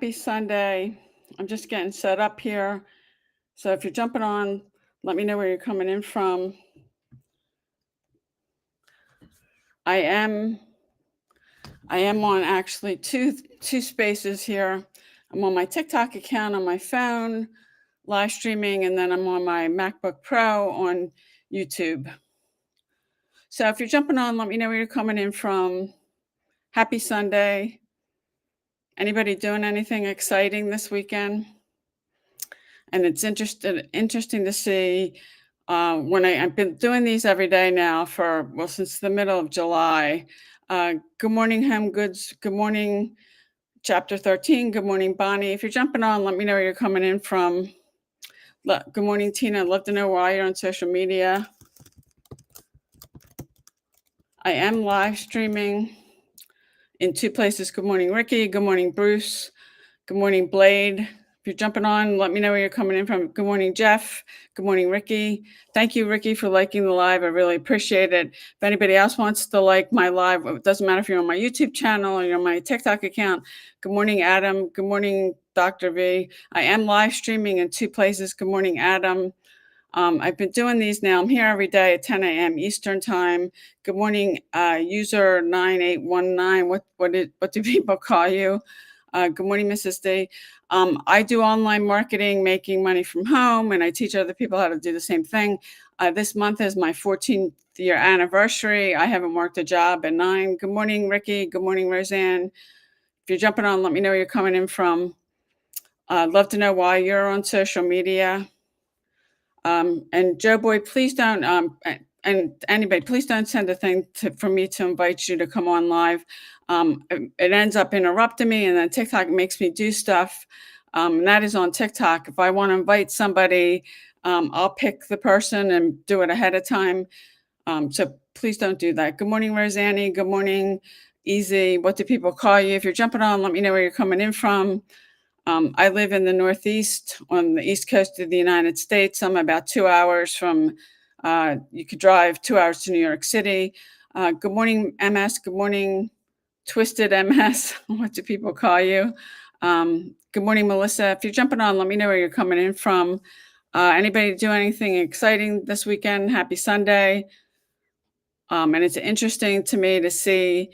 Happy Sunday. I'm just getting set up here. So if you're jumping on, let me know where you're coming in from. I am I am on actually two spaces here. I'm on my TikTok account on my phone, live streaming, and then I'm on my MacBook Pro on YouTube. So if you're jumping on, let me know where you're coming in from. Happy Sunday. Anybody doing anything exciting this weekend? And it's interesting to see I've been doing these every day now since the middle of July. Good morning, Hem Goods. Good morning, Chapter 13. Good morning, Bonnie. If you're jumping on, let me know where you're coming in from. Good morning, Tina. I'd love to know why you're on social media. I am live streaming in two places. Good morning, Ricky. Good morning, Bruce. Good morning, Blade. If you're jumping on, let me know where you're coming in from. Good morning, Jeff. Good morning, Ricky. Thank you, Ricky, for liking the live. I really appreciate it. If anybody else wants to like my live, it doesn't matter if you're on my YouTube channel or you're on my TikTok account. Good morning, Adam. Good morning, Dr. V. I am live streaming in two places. Good morning, Adam. I've been doing these now. I'm here every day at 10 a.m. Eastern Time. Good morning, user 9819. What do people call you? Good morning, Mrs. D. I do online marketing, making money from home, and I teach other people how to do the same thing. This month is my 14th year anniversary. I haven't worked a job in 9. Good morning, Ricky. Good morning, Roseanne. If you're jumping on, let me know where you're coming in from. I'd love to know why you're on social media. And Joe Boy, please don't, and anybody, please don't send a thing for me to invite you to come on live. It ends up interrupting me, and then TikTok makes me do stuff. And that is on TikTok. If I want to invite somebody, I'll pick the person and do it ahead of time. So please don't do that. Good morning, Roseanne. Good morning, Easy. What do people call you? If you're jumping on, let me know where you're coming in from. I live in the Northeast on the East Coast of the United States. I'm about 2 hours from, you could drive 2 hours to New York City. Good morning, MS. Good morning, Twisted MS. What do people call you? Good morning, Melissa. If you're jumping on, let me know where you're coming in from. Anybody do anything exciting this weekend? Happy Sunday. And it's interesting to me to see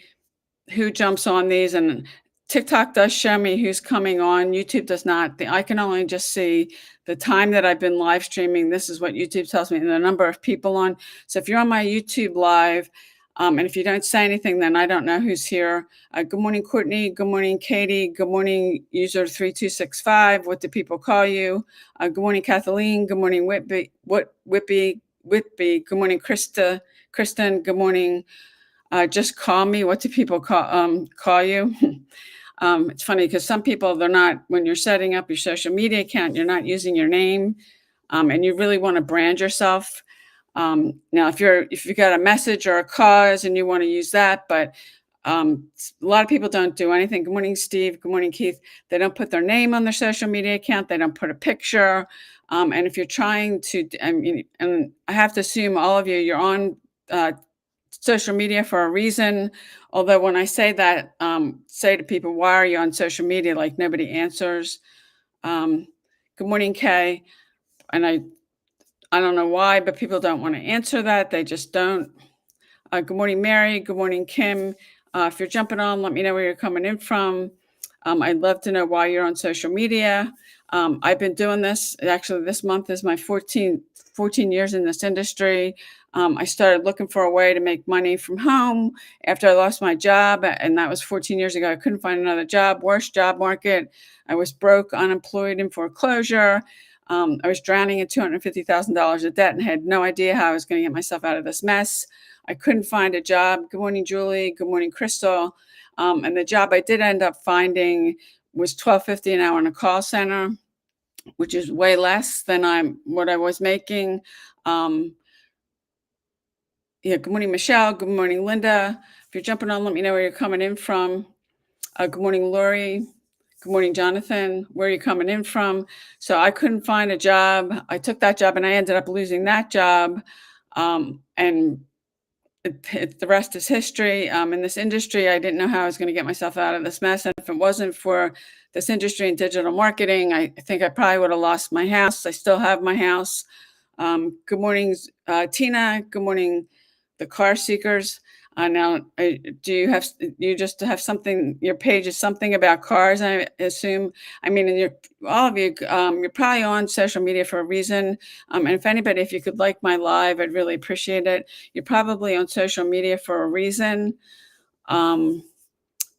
who jumps on these, and TikTok does show me who's coming on. YouTube does not. I can only just see the time that I've been live streaming. This is what YouTube tells me, and the number of people on. So if you're on my YouTube live, and if you don't say anything, then I don't know who's here. Good morning, Courtney. Good morning, Katie. Good morning, user 3265. What do people call you? Good morning, Kathleen. Good morning, Whitby. Whitby. Good morning, Kristen. Good morning. Just call me. What do people call you? It's funny because some people, they're not, when you're setting up your social media account, you're not using your name, and you really want to brand yourself. Now, if you got a message or a cause and you want to use that, but a lot of people don't do anything. Good morning, Steve. Good morning, Keith. They don't put their name on their social media account. They don't put a picture. And if you're trying to, and I have to assume all of you're on social media for a reason. Although when I say that, say to people, why are you on social media? Like nobody answers. Good morning, Kay. And I don't know why, but people don't want to answer that. They just don't. Good morning, Mary. Good morning, Kim. If you're jumping on, let me know where you're coming in from. I'd love to know why you're on social media. I've been doing this. Actually, this month is my 14 years in this industry. I started looking for a way to make money from home after I lost my job, and that was 14 years ago. I couldn't find another job, worst job market. I was broke, unemployed, in foreclosure. I was drowning in $250,000 of debt and had no idea how I was going to get myself out of this mess. I couldn't find a job. Good morning, Julie. Good morning, Crystal. And the job I did end up finding was $12.50 an hour in a call center, which is way less than what I was making. Good morning, Michelle. Good morning, Linda. If you're jumping on, let me know where you're coming in from. Good morning, Lori. Good morning, Jonathan. Where are you coming in from? So I couldn't find a job. I took that job and I ended up losing that job. And the rest is history. In this industry, I didn't know how I was going to get myself out of this mess. And if it wasn't for this industry in digital marketing, I think I probably would have lost my house. I still have my house. Good morning, Tina. Good morning, the car seekers. Now, do you just have something? Your page is something about cars, I assume. I mean, and all of you, you're probably on social media for a reason. And if anybody, if you could like my live, I'd really appreciate it. You're probably on social media for a reason. Um,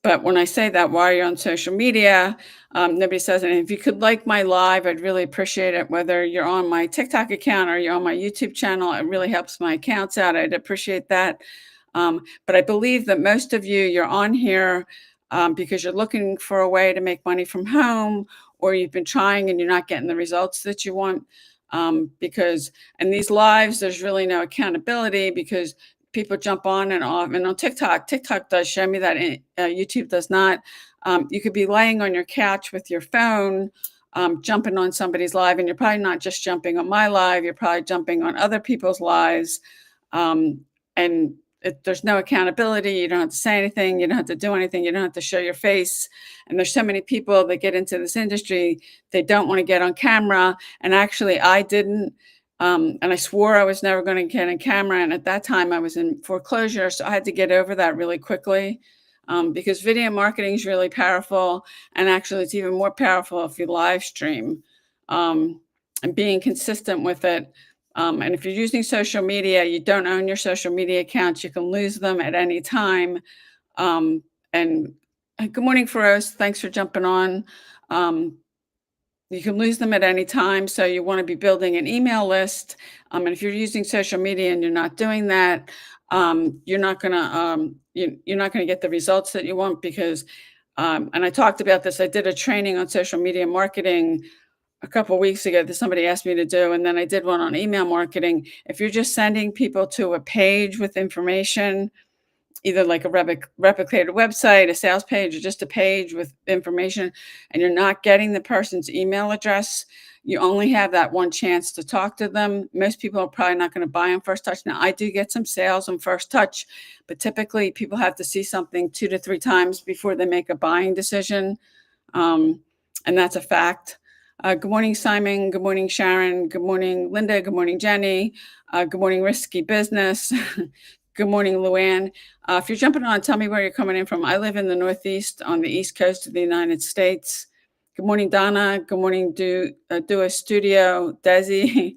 but when I say that, while you're on social media, nobody says anything. If you could like my live, I'd really appreciate it. Whether you're on my TikTok account or you're on my YouTube channel, it really helps my accounts out. I'd appreciate that. But I believe that most of you, you're on here because you're looking for a way to make money from home, or you've been trying and you're not getting the results that you want. Because in these lives, there's really no accountability because people jump on and off. And on TikTok does show me that, YouTube does not. You could be laying on your couch with your phone, jumping on somebody's live, and you're probably not just jumping on my live, you're probably jumping on other people's lives. And there's no accountability. You don't have to say anything. You don't have to do anything. You don't have to show your face. And there's so many people that get into this industry, they don't want to get on camera. And actually, I didn't. And I swore I was never going to get on camera. And at that time, I was in foreclosure. So I had to get over that really quickly, because video marketing is really powerful. And actually, it's even more powerful if you live stream, and being consistent with it. And if you're using social media, you don't own your social media accounts. You can lose them at any time. And good morning, Feroz. Thanks for jumping on. You can lose them at any time. So you want to be building an email list. And if you're using social media and you're not doing that, you're not gonna you're not gonna get the results that you want because. And I talked about this. I did a training on social media marketing a couple of weeks ago that somebody asked me to do, and then I did one on email marketing. If you're just sending people to a page with information, either like a replicated website, a sales page, or just a page with information, and you're not getting the person's email address, you only have that one chance to talk to them. Most people are probably not going to buy on first touch. Now, I do get some sales on first touch, but typically people have to see something 2 to 3 times before they make a buying decision. And that's a fact. Good morning, Simon. Good morning, Sharon. Good morning, Linda. Good morning, Jenny. Good morning, Risky Business. Good morning, Luann. If you're jumping on, tell me where you're coming in from. I live in the Northeast on the East Coast of the United States. Good morning, Donna. Good morning, Do a Studio, Desi.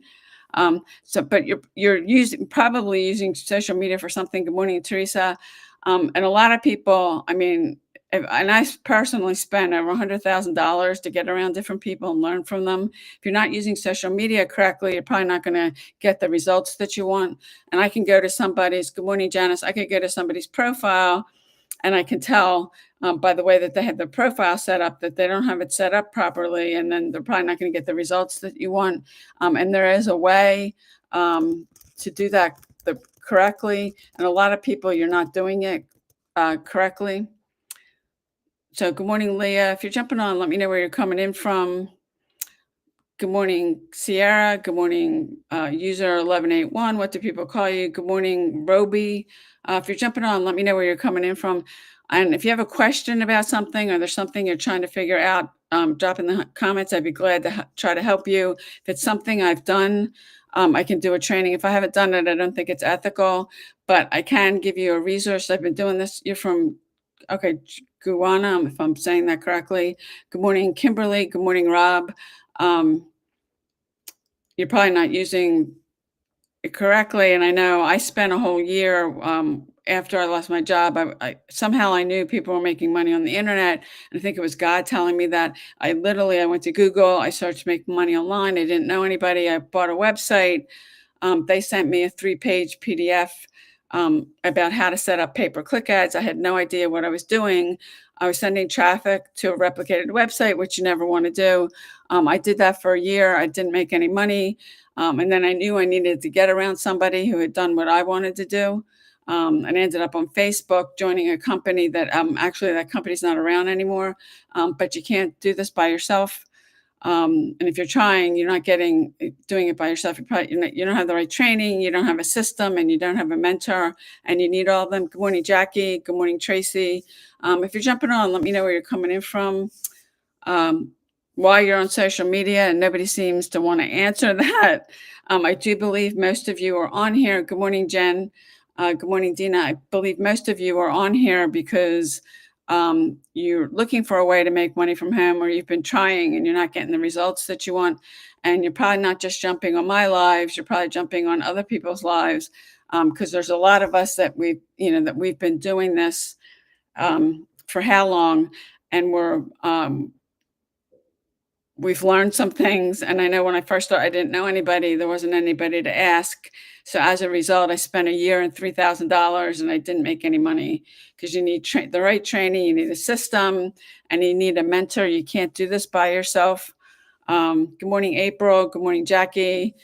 But you're probably using social media for something. Good morning, Teresa. And a lot of people, I mean, and I personally spend over $100,000 to get around different people and learn from them. If you're not using social media correctly, you're probably not going to get the results that you want. And I can go to somebody's, good morning, Janice. I could go to somebody's profile and I can tell by the way that they have their profile set up that they don't have it set up properly. And then they're probably not going to get the results that you want. And there is a way to do that correctly. And a lot of people, you're not doing it correctly. So good morning, Leah. If you're jumping on, let me know where you're coming in from. Good morning, Sierra. Good morning, user 1181. What do people call you? Good morning, Roby. If you're jumping on, let me know where you're coming in from. And if you have a question about something or there's something you're trying to figure out, drop in the comments. I'd be glad to try to help you. If it's something I've done, I can do a training. If I haven't done it, I don't think it's ethical, but I can give you a resource. I've been doing this. You're from, okay, Guana, if I'm saying that correctly. Good morning, Kimberly. Good morning, Rob. You're probably not using it correctly. And I know I spent a whole year after I lost my job. I somehow I knew people were making money on the internet. And I think it was God telling me that. I went to Google. I searched make money online. I didn't know anybody. I bought a website. They sent me a 3-page PDF about how to set up pay-per-click ads. I had no idea what I was doing. I was sending traffic to a replicated website, which you never want to do. I did that for a year. I didn't make any money. And then I knew I needed to get around somebody who had done what I wanted to do. And I ended up on Facebook joining a company that actually that company's not around anymore. But you can't do this by yourself. And if you're trying, you're not doing it by yourself. You don't have the right training, you don't have a system, and you don't have a mentor, and you need all of them. Good morning, Jackie. Good morning, Tracy. If you're jumping on, let me know where you're coming in from. Why you're on social media, and nobody seems to want to answer that. I do believe most of you are on here. Good morning, Jen. Good morning, Dina. I believe most of you are on here because you're looking for a way to make money from home, or you've been trying and you're not getting the results that you want. And you're probably not just jumping on my lives, you're probably jumping on other people's lives, because there's a lot of us that we've been doing this for how long, and we've learned some things. And I know when I first started, I didn't know anybody. There wasn't anybody to ask. So as a result, I spent a year and $3,000 and I didn't make any money, because you need the right training, you need a system, and you need a mentor. You can't do this by yourself. Good morning, April. Good morning, Jackie.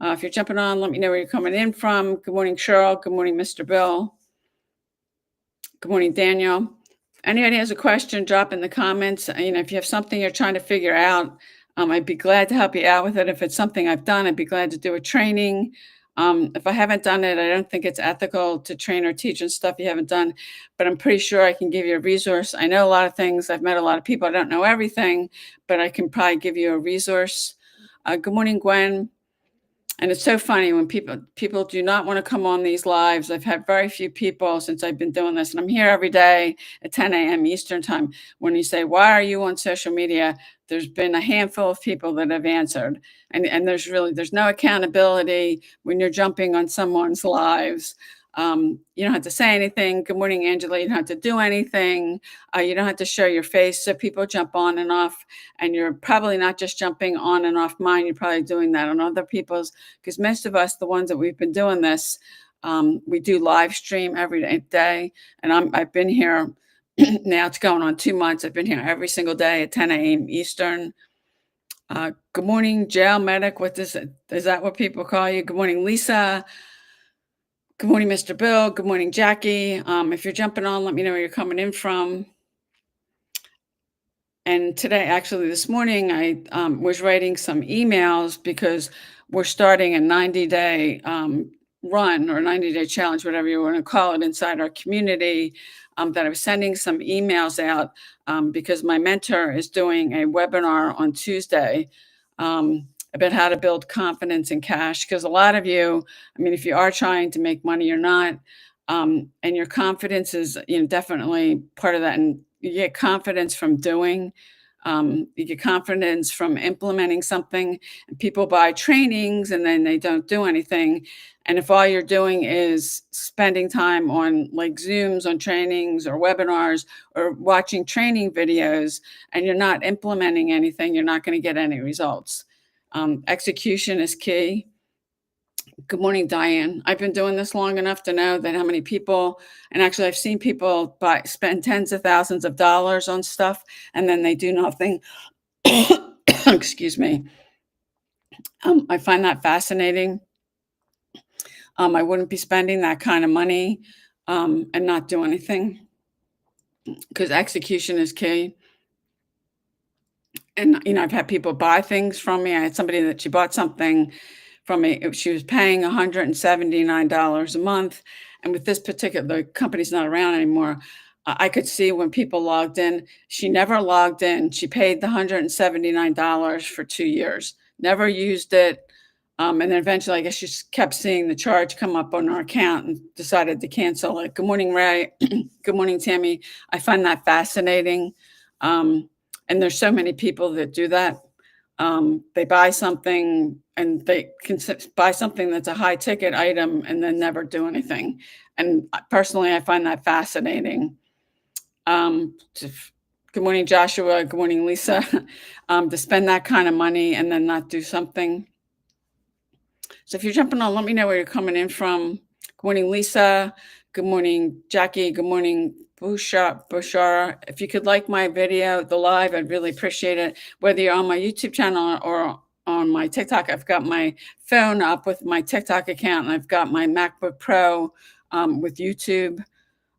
If you're jumping on, let me know where you're coming in from. Good morning, Cheryl. Good morning, Mr. Bill. Good morning, Daniel. Anybody has a question, drop in the comments. If you have something you're trying to figure out, I'd be glad to help you out with it. If it's something I've done, I'd be glad to do a training. If I haven't done it, I don't think it's ethical to train or teach on stuff you haven't done, but I'm pretty sure I can give you a resource. I know a lot of things. I've met a lot of people. I don't know everything, but I can probably give you a resource. Good morning, Gwen. And it's so funny when people do not want to come on these lives. I've had very few people since I've been doing this, and I'm here every day at 10 a.m. Eastern time. When you say, why are you on social media? There's been a handful of people that have answered. And there's no accountability when you're jumping on someone's lives. You don't have to say anything. Good morning, Angela. You don't have to do anything. You don't have to show your face. So people jump on and off, and you're probably not just jumping on and off mine. You're probably doing that on other people's, because most of us, the ones that we've been doing this, we do live stream every day. And I've been here now. It's going on 2 months. I've been here every single day at 10 a.m. Eastern. Good morning, jail medic. What is it? Is that what people call you? Good morning, Lisa. Good morning, Mr. Bill. Good morning, Jackie. If you're jumping on, let me know where you're coming in from. And today, actually, this morning, I was writing some emails because we're starting a 90-day run, or 90-day challenge, whatever you want to call it, inside our community. That I was sending some emails out because my mentor is doing a webinar on Tuesday about how to build confidence in cash. Because a lot of you, if you are trying to make money or not, and your confidence is definitely part of that. And you get confidence from doing. You get confidence from implementing something. And people buy trainings and then they don't do anything. And if all you're doing is spending time on like Zooms on trainings or webinars or watching training videos, and you're not implementing anything, you're not going to get any results. Execution is key. Good morning, Diane. I've been doing this long enough to know that how many people, and actually I've seen people spend tens of thousands of dollars on stuff and then they do nothing. Excuse me. I find that fascinating. I wouldn't be spending that kind of money and not do anything, because execution is key. And, I've had people buy things from me. I had somebody that she bought something from me. She was paying $179 a month. And with this the company's not around anymore. I could see when people logged in, she never logged in. She paid the $179 for 2 years, never used it. And then eventually, I guess she just kept seeing the charge come up on her account and decided to cancel it. Good morning, Ray. Good morning, Tammy. I find that fascinating. And there's so many people that do that. They buy something and they can buy something that's a high ticket item and then never do anything. And personally, I find that fascinating. Good morning, Joshua. Good morning, Lisa. To spend that kind of money and then not do something. So if you're jumping on, let me know where you're coming in from. Good morning, Lisa. Good morning, Jackie. Good morning, Bushara. If you could like my video, the live, I'd really appreciate it. Whether you're on my YouTube channel or on my TikTok, I've got my phone up with my TikTok account, and I've got my MacBook Pro with YouTube.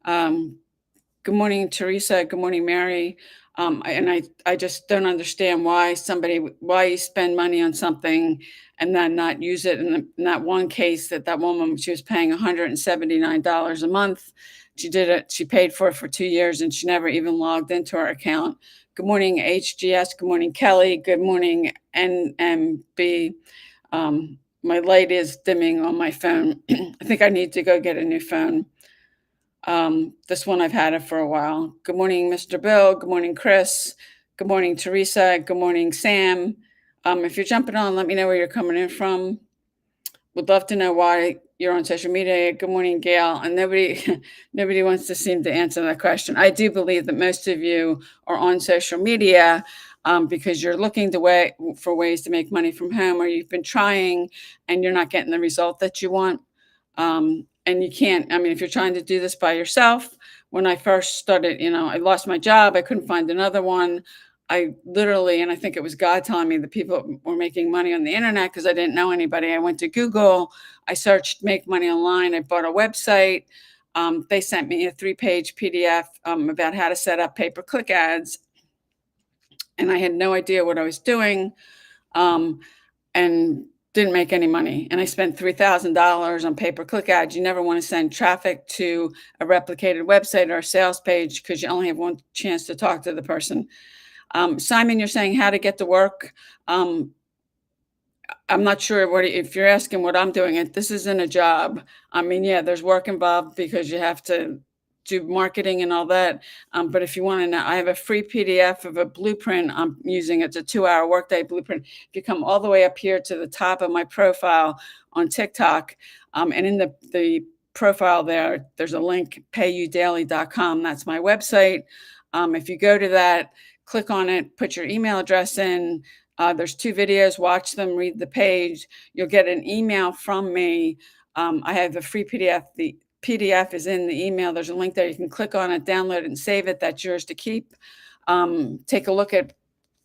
Good morning, Teresa. Good morning, Mary. And I just don't understand why you spend money on something and then not use it. In that one case, that woman, she was paying $179 a month. She did it. She paid for it for 2 years, and she never even logged into her account. Good morning, HGS. Good morning, Kelly. Good morning, NMB. My light is dimming on my phone. I think I need to go get a new phone. This one I've had it for a while. Good morning, Mr. Bill. Good morning, Chris. Good morning, Teresa. Good morning, Sam. If you're jumping on, let me know where you're coming in from. Would love to know why you're on social media. Good morning, Gail. And nobody, nobody wants to seem to answer that question. I do believe that most of you are on social media because you're looking for ways to make money from home, or you've been trying and you're not getting the result that you want. And you can't, I mean, if you're trying to do this by yourself, when I first started, I lost my job. I couldn't find another one. I literally, and I think it was God telling me that people were making money on the internet because I didn't know anybody. I went to Google, I searched make money online. I bought a website. They sent me a 3-page PDF about how to set up pay-per-click ads. And I had no idea what I was doing. And didn't make any money. And I spent $3,000 on pay-per-click ads. You never want to send traffic to a replicated website or a sales page because you only have one chance to talk to the person. Simon, you're saying how to get to work. I'm not sure if you're asking what I'm doing. This isn't a job. I mean, yeah, there's work involved because you have to do marketing and all that. But if you want to know, I have a free PDF of a blueprint I'm using. It's a 2-hour workday blueprint. If you come all the way up here to the top of my profile on TikTok, and in the profile there's a link, payudaily.com. That's my website. If you go to that, click on it, put your email address in. There's 2 videos, watch them, read the page. You'll get an email from me. I have a free PDF. The PDF is in the email. There's a link there. You can click on it, download it, and save it. That's yours to keep. Take a look at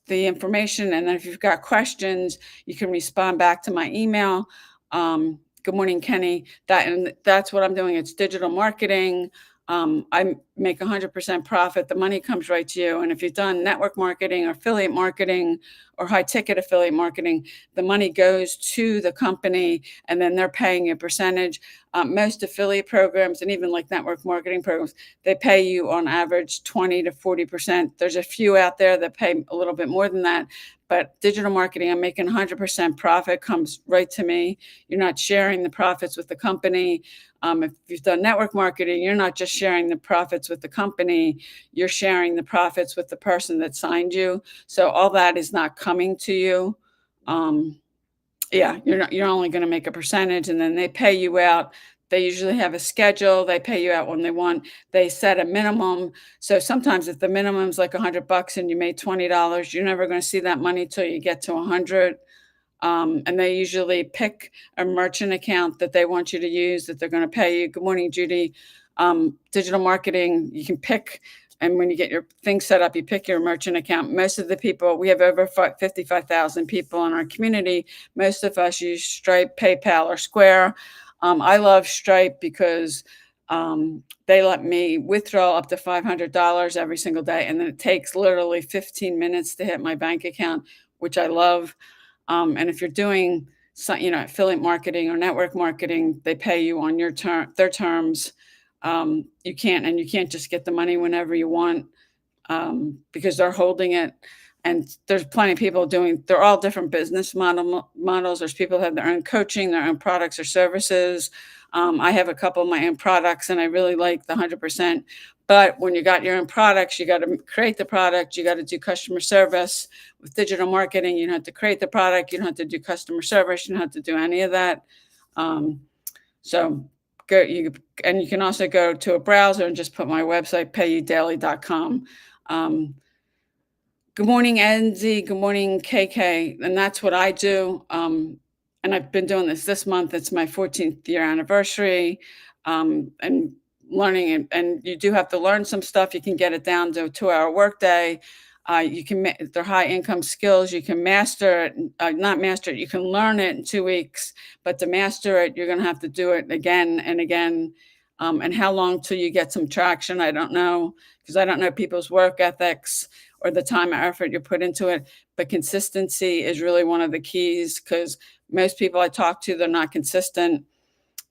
the information. And then if you've got questions, you can respond back to my email. Good morning, Kenny. That's what I'm doing. It's digital marketing. I make 100% profit. The money comes right to you. And if you've done network marketing or affiliate marketing or high ticket affiliate marketing, the money goes to the company and then they're paying you a percentage. Most affiliate programs and even like network marketing programs, they pay you on average 20 to 40%. There's a few out there that pay a little bit more than that. But digital marketing, I'm making 100% profit, comes right to me. You're not sharing the profits with the company. If you've done network marketing, you're not just sharing the profits with the company, you're sharing the profits with the person that signed you. So all that is not coming to you. You're only going to make a percentage, and then they pay you out. They usually have a schedule. They pay you out when they want. They set a minimum. So sometimes if the minimum is like $100 and you made $20, you're never going to see that money till you get to 100. And they usually pick a merchant account that they want you to use that they're going to pay you. Good morning, Judy. Digital marketing, you can pick. And when you get your thing set up, you pick your merchant account. Most of the people, we have over 55,000 people in our community. Most of us use Stripe, PayPal, or Square. I love Stripe because they let me withdraw up to $500 every single day. And then it takes literally 15 minutes to hit my bank account, which I love. And if you're doing affiliate marketing or network marketing, they pay you on their terms. You can't just get the money whenever you want because they're holding it. And there's plenty of people they're all different business models. There's people that have their own coaching, their own products or services. I have a couple of my own products and I really like the 100%. But when you got your own products, you got to create the product. You got to do customer service. With digital marketing, you don't have to create the product. You don't have to do customer service. You don't have to do any of that. You can also go to a browser and just put my website, payudaily.com. Good morning, NZ. Good morning, KK. And that's what I do. And I've been doing this month. It's my 14th year anniversary. And learning it. And you do have to learn some stuff. You can get it down to a 2-hour workday. They're high income skills. You can master it, not master it. You can learn it in 2 weeks, but to master it, you're going to have to do it again and again. And how long till you get some traction? I don't know, because I don't know people's work ethics or the time or effort you put into it. But consistency is really one of the keys, because most people I talk to, they're not consistent.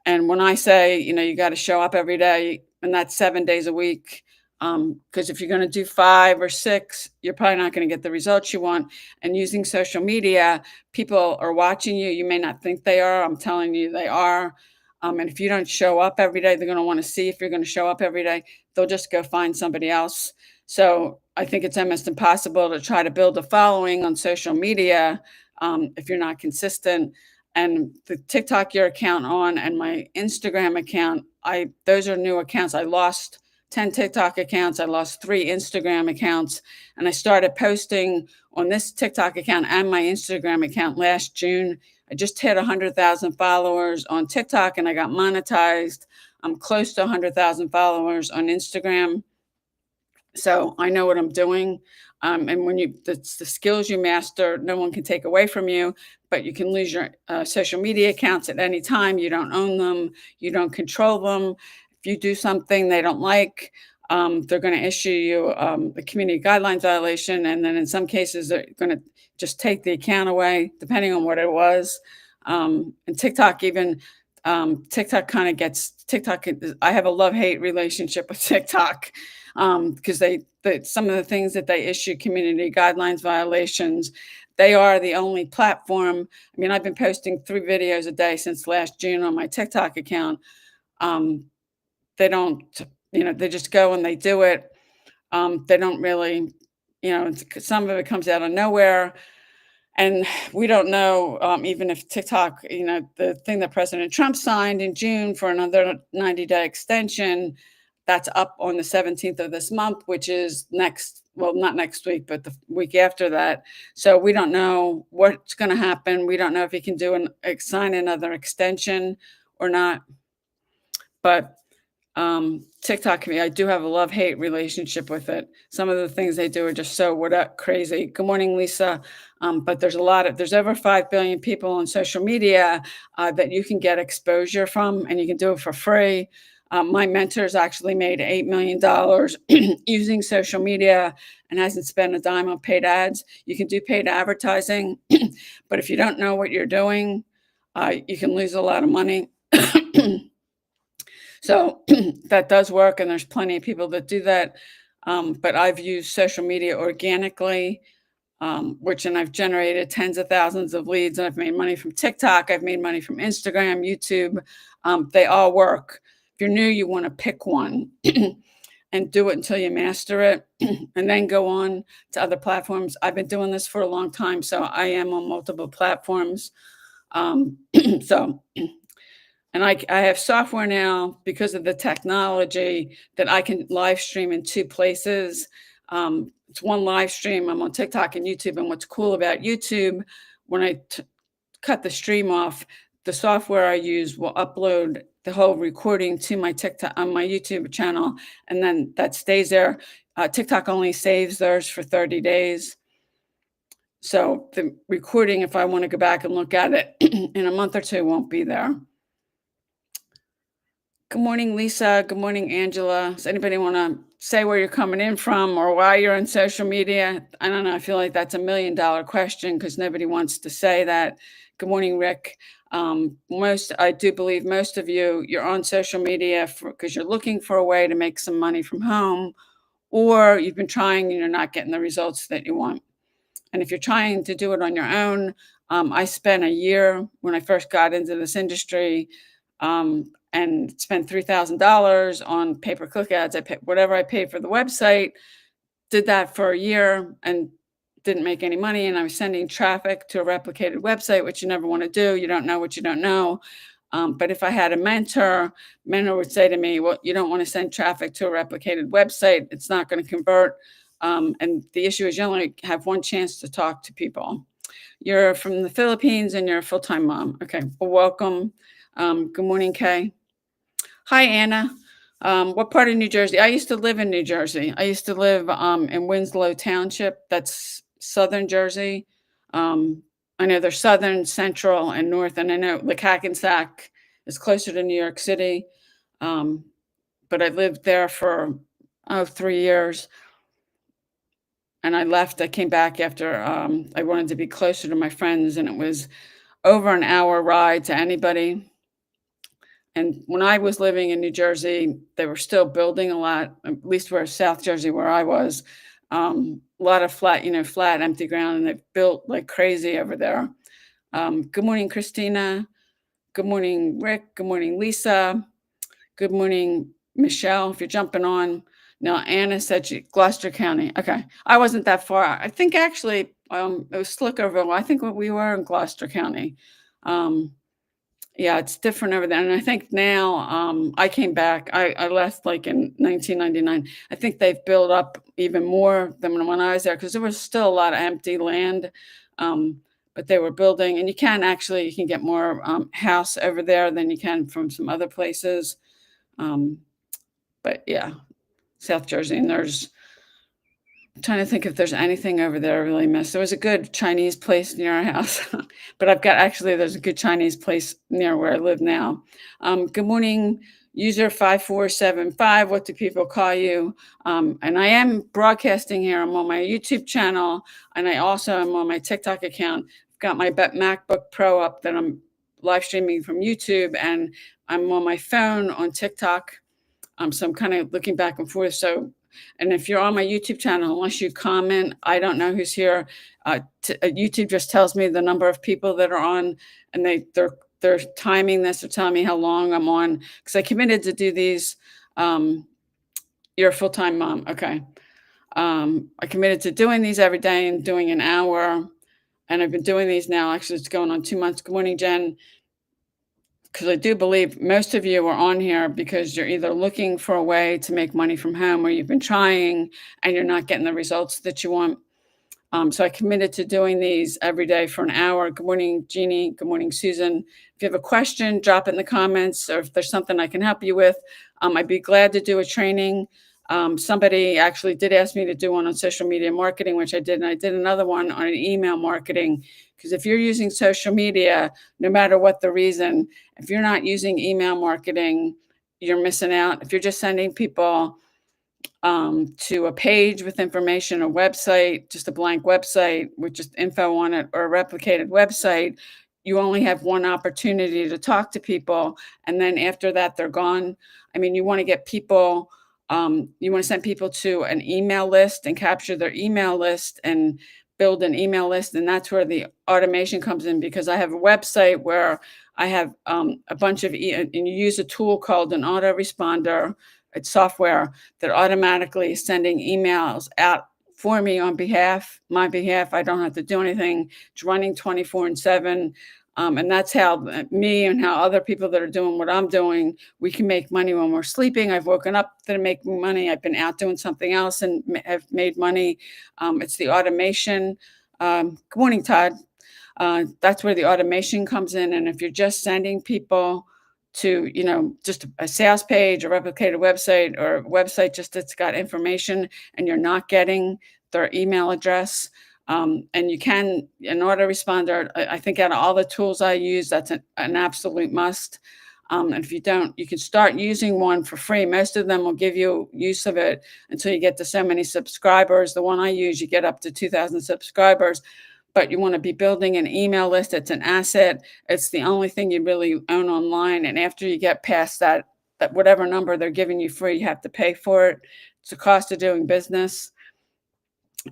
And when I say, you got to show up every day, and that's 7 days a week, because if you're going to do 5 or 6, you're probably not going to get the results you want. And using social media, people are watching you. You may not think they are. I'm telling you, they are. And if you don't show up every day, they're going to want to see if you're going to show up every day. They'll just go find somebody else. So I think it's almost impossible to try to build a following on social media if you're not consistent. And the TikTok your account on and my Instagram account, those are new accounts. I lost 10 TikTok accounts, I lost 3 Instagram accounts, and I started posting on this TikTok account and my Instagram account last June. I just hit 100,000 followers on TikTok and I got monetized. I'm close to 100,000 followers on Instagram. So I know what I'm doing. And when it's the skills you master, no one can take away from you, but you can lose your social media accounts at any time. You don't own them, you don't control them. If you do something they don't like, they're going to issue you a community guidelines violation. And then in some cases, they're going to just take the account away, depending on what it was. And TikTok, even TikTok kind of gets TikTok. I have a love-hate relationship with TikTok because some of the things that they issue community guidelines violations, they are the only platform. I mean, I've been posting 3 videos a day since last June on my TikTok account. They don't, they just go and they do it. They don't really, some of it comes out of nowhere. And we don't know, even if TikTok, the thing that President Trump signed in June for another 90-day extension, that's up on the 17th of this month, which is not next week, but the week after that. So we don't know what's going to happen. We don't know if he can sign another extension or not. But TikTok, I do have a love-hate relationship with it. Some of the things they do are just so crazy. Good morning, Lisa. But there's over 5 billion people on social media that you can get exposure from, and you can do it for free. My mentor's actually made $8 million using social media and hasn't spent a dime on paid ads. You can do paid advertising, but if you don't know what you're doing, you can lose a lot of money. So that does work, and there's plenty of people that do that. But I've used social media organically, and I've generated tens of thousands of leads. And I've made money from TikTok. I've made money from Instagram, YouTube. They all work. If you're new, you want to pick one and do it until you master it, and then go on to other platforms. I've been doing this for a long time, so I am on multiple platforms. And I have software now because of the technology that I can live stream in 2 places. It's one live stream. I'm on TikTok and YouTube. And what's cool about YouTube, when I cut the stream off, the software I use will upload the whole recording to my TikTok on my YouTube channel, and then that stays there. TikTok only saves theirs for 30 days. So the recording, if I want to go back and look at it in a month or 2, won't be there. Good morning, Lisa. Good morning, Angela. Does anybody want to say where you're coming in from or why you're on social media? I don't know. I feel like that's $1 million question because nobody wants to say that. Good morning, Rick. I do believe most of you're on social media because you're looking for a way to make some money from home, or you've been trying and you're not getting the results that you want. And if you're trying to do it on your own, I spent a year when I first got into this industry and spent $3,000 on pay-per-click ads. I paid whatever I paid for the website, did that for a year and didn't make any money. And I was sending traffic to a replicated website, which you never want to do. You don't know what you don't know. But if I had a mentor would say to me, well, you don't want to send traffic to a replicated website. It's not going to convert. And the issue is you only have one chance to talk to people. You're from the Philippines and you're a full-time mom. Okay, well, welcome. Good morning, Kay. Hi, Anna. What part of New Jersey? I used to live in New Jersey. I used to live in Winslow Township. That's southern Jersey. I know there's southern, central, and north, and I know the Hackensack is closer to New York City. But I lived there for 3 years. and I left. I came back after, I wanted to be closer to my friends, and it was over an hour ride to anybody. And when I was living in New Jersey, they were still building a lot, at least where South Jersey, where I was, a lot of flat, flat, empty ground, and they built like crazy over there. Good morning, Christina. Good morning, Rick. Good morning, Lisa. Good morning, Michelle. If you're jumping on. Now, Anna said Gloucester County. Okay. I wasn't that far. I think actually it was Slickerville. I think we were in Gloucester County. Yeah, it's different over there. And I think now I came back. I left like in 1999. I think they've built up even more than when I was there because there was still a lot of empty land. But they were building, and you can get more house over there than you can from some other places. Um, but yeah, South Jersey, and I'm trying to think if there's anything over there I really miss. There was a good Chinese place near our house, but there's a good Chinese place near where I live now. Good morning, user 5475. What do people call you? And I am broadcasting here. I'm on my YouTube channel, and I also am on my TikTok account. I've got my MacBook Pro up that I'm live streaming from YouTube, and I'm on my phone on TikTok. So I'm kind of looking back and forth. And if you're on my YouTube channel, unless you comment, I don't know who's here. YouTube just tells me the number of people that are on, and they're timing this. They're telling me how long I'm on because I committed to do these. You're a full-time mom, okay? I committed to doing these every day and doing an hour, and I've been doing these now. Actually, it's going on 2 months. Good morning, Jen. Because I do believe most of you are on here because you're either looking for a way to make money from home, or you've been trying and you're not getting the results that you want. So I committed to doing these every day for an hour. Good morning, Jeannie. Good morning, Susan. If you have a question, drop it in the comments, or if there's something I can help you with, I'd be glad to do a training. Somebody actually did ask me to do one on social media marketing, which I did, and I did another one on email marketing. Because if you're using social media, no matter what the reason, if you're not using email marketing, you're missing out. If you're just sending people to a page with information, a website, just a blank website with just info on it, or a replicated website, you only have one opportunity to talk to people. And then after that, they're gone. I mean, you want to get people, you want to send people to an email list and capture their email list and build an email list. And that's where the automation comes in, because I have a website where I have a bunch of, and you use a tool called an autoresponder. It's software that automatically is sending emails out for me on my behalf. I don't have to do anything. It's running 24/7. And that's how me and how other people that are doing what I'm doing, we can make money when we're sleeping. I've woken up to make money. I've been out doing something else and have made money. It's the automation. Good morning, Todd. That's where the automation comes in. And if you're just sending people to, just a sales page, a replicated website, or a website just that's got information, and you're not getting their email address, and you can, an autoresponder, I think out of all the tools I use, that's an absolute must. And if you don't, you can start using one for free. Most of them will give you use of it until you get to so many subscribers. The one I use, you get up to 2,000 subscribers. But you want to be building an email list. It's an asset. It's the only thing you really own online. And after you get past that whatever number they're giving you free, you have to pay for it. It's the cost of doing business.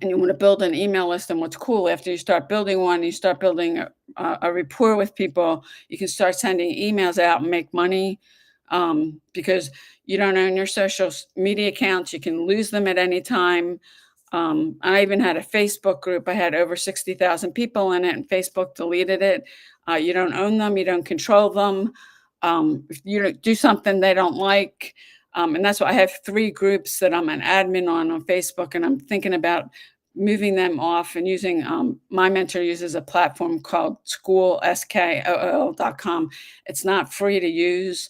And you want to build an email list. And what's cool, after you start building one, you start building a rapport with people, you can start sending emails out and make money, because you don't own your social media accounts. You can lose them at any time. I even had a Facebook group. I had over 60,000 people in it, and Facebook deleted it. You don't own them. You don't control them. If you do something they don't like, and that's why I have 3 groups that I'm an admin on Facebook, and I'm thinking about moving them off and using, my mentor uses a platform called school.com. It's not free to use,